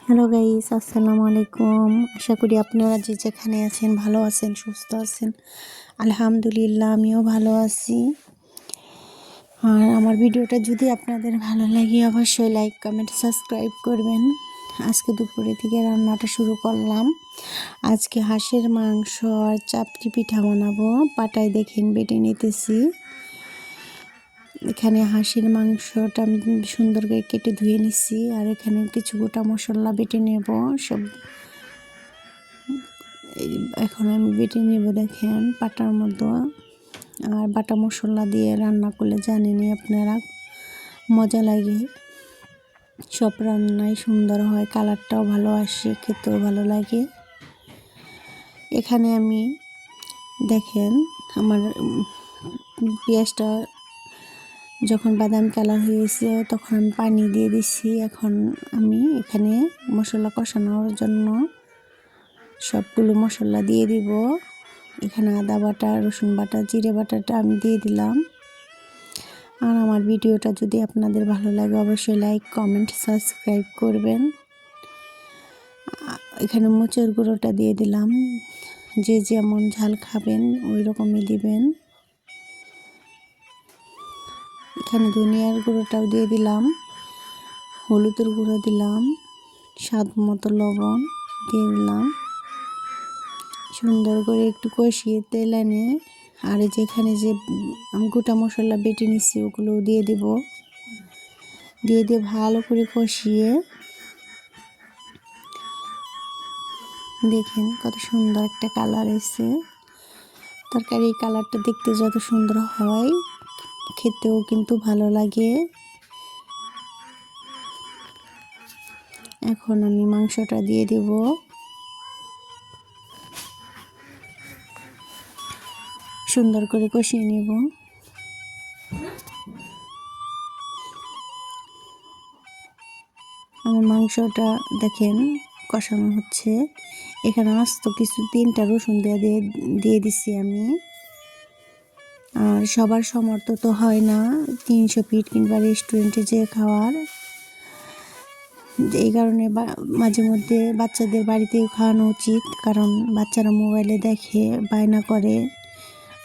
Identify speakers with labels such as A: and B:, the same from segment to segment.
A: Hello guys, আসসালামু আলাইকুম। আশা করি আপনারা যে যেখানে আছেন ভালো আছেন, সুস্থ আছেন। আলহামদুলিল্লাহ আমিও ভালো আছি। আর আমার ভিডিওটা যদি আপনাদের ভালো লাগে অবশ্যই লাইক, কমেন্ট, সাবস্ক্রাইব করবেন। আজকে দুপুরে থেকে রান্নাটা শুরু করলাম। আজকে হাঁসের মাংস আর চাপটি পিঠা বানাবো। পাটায় দেখেন বেটে নিতেছি। এখানে হাঁসের মাংসটা আমি সুন্দর করে কেটে ধুয়ে নিচ্ছি, আর এখানে কিছু গোটা মশলা বেটে নেব সব। এখন আমি বেটে নেব দেখেন পাটার মতো। আর বাটা মশলা দিয়ে রান্না করলে জানেনই আপনারা মজা লাগে। সব রান্নাই সুন্দর হয়, কালারটাও ভালো আসে, খেতেও ভালো লাগে। এখানে আমি দেখেন আমার পেঁয়াজটা যখন বাদামি কালার হয়েছে তখন আমি পানি দিয়ে দিচ্ছি। এখন আমি এখানে মশলা কষানোর জন্য সবগুলো মশলা দিয়ে দিব। এখানে আদা বাটা, রসুন বাটা, জিরে বাটাটা আমি দিয়ে দিলাম। আর আমার ভিডিওটা যদি আপনাদের ভালো লাগে অবশ্যই লাইক, কমেন্ট, সাবস্ক্রাইব করবেন। এখানে মরিচের গুঁড়োটা দিয়ে দিলাম, যে যেমন ঝাল খাবেন ওই রকমই দিবেন। এখানে ধনিয়ার গুঁড়োটাও দিয়ে দিলাম, হলুদের গুঁড়ো দিলাম, স্বাদ মতো লবণ দিয়ে দিলাম। সুন্দর করে একটু কষিয়ে তেল এনে আর যেখানে যে আমি গোটা মশলা বেটে নিচ্ছি ওগুলো দিয়ে দেব। দিয়ে ভালো করে কষিয়ে দেখেন কত সুন্দর একটা কালার এসেছে। তরকারি কালারটা দেখতে যত সুন্দর হয় খেতেও কিন্তু ভালো লাগে। এখন আমি মাংসটা দিয়ে দেব। সুন্দর করে কষিয়ে নেব। আমার মাংসটা দেখেন কষানো হচ্ছে। এখানে আস্ত কিছু 3টা রসুন দিয়ে দিচ্ছি আমি। আর সবার সমর্থ তো হয় না 300 ফিট কিংবা রেস্টুরেন্টে যে খাওয়ার, এই কারণে মাঝে মধ্যে বাচ্চাদের বাড়িতেও খাওয়ানো উচিত, কারণ বাচ্চারা মোবাইলে দেখে বায়না করে।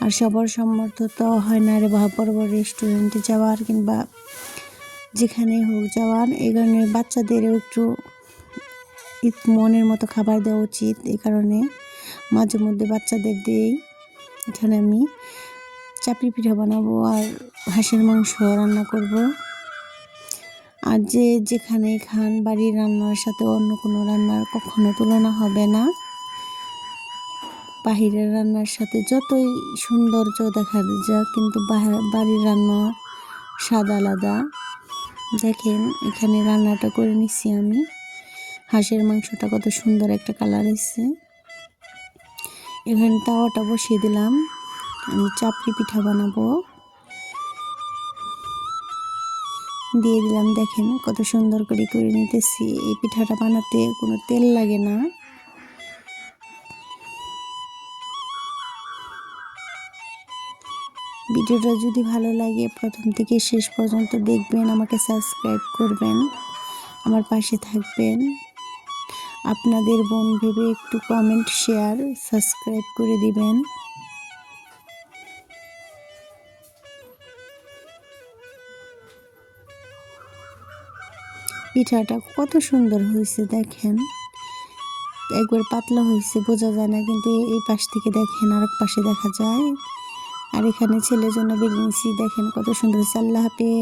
A: আর সবার সমর্থ তো হয় না রে বড় বড় রেস্টুরেন্টে যাওয়ার কিংবা যেখানে হোক যাওয়ার। এই কারণে বাচ্চাদেরও একটু মনের মতো খাবার দেওয়া উচিত। এই কারণে মাঝে মধ্যে বাচ্চাদের দিই। এখানে আমি চাপড়ি পিঠা বানাবো আর হাঁসের মাংস রান্না করব। আর যে যেখানে খান বাড়ির রান্নার সাথে অন্য কোনো রান্নার কখনো তুলনা হবে না। বাহিরের রান্নার সাথে যতই সৌন্দর্য দেখা যাক কিন্তু বাড়ির রান্না স্বাদ আলাদা। দেখেন এখানে রান্নাটা করে নিচ্ছি আমি। হাঁসের মাংসটা কত সুন্দর একটা কালার এসেছে। এখানে তাওয়াটা বসিয়ে দিলাম, আমি চাপড়ি পিঠা বানাবো। দিয়ে দিলাম, দেখেন কত সুন্দর করে নিতেছি। এই পিঠাটা বানাতে কোনো তেল লাগে না। ভিডিওটা যদি ভালো লাগে প্রথম থেকে শেষ পর্যন্ত দেখবেন, আমাকে সাবস্ক্রাইব করবেন, আমার পাশে থাকবেন। আপনাদের বোন ভেবে একটু কমেন্ট, শেয়ার, সাবস্ক্রাইব করে দিবেন। পিঠাটা কত সুন্দর হয়েছে দেখেন। একবার পাতলা হয়েছে বোঝা যায় না, কিন্তু এই পাশ থেকে দেখেন আরেক পাশে দেখা যায়। আর এখানে ছেলের জন্য বেরিয়ে নিয়েছি, দেখেন কত সুন্দর হয়েছে। আল্লাহ হাফেজ।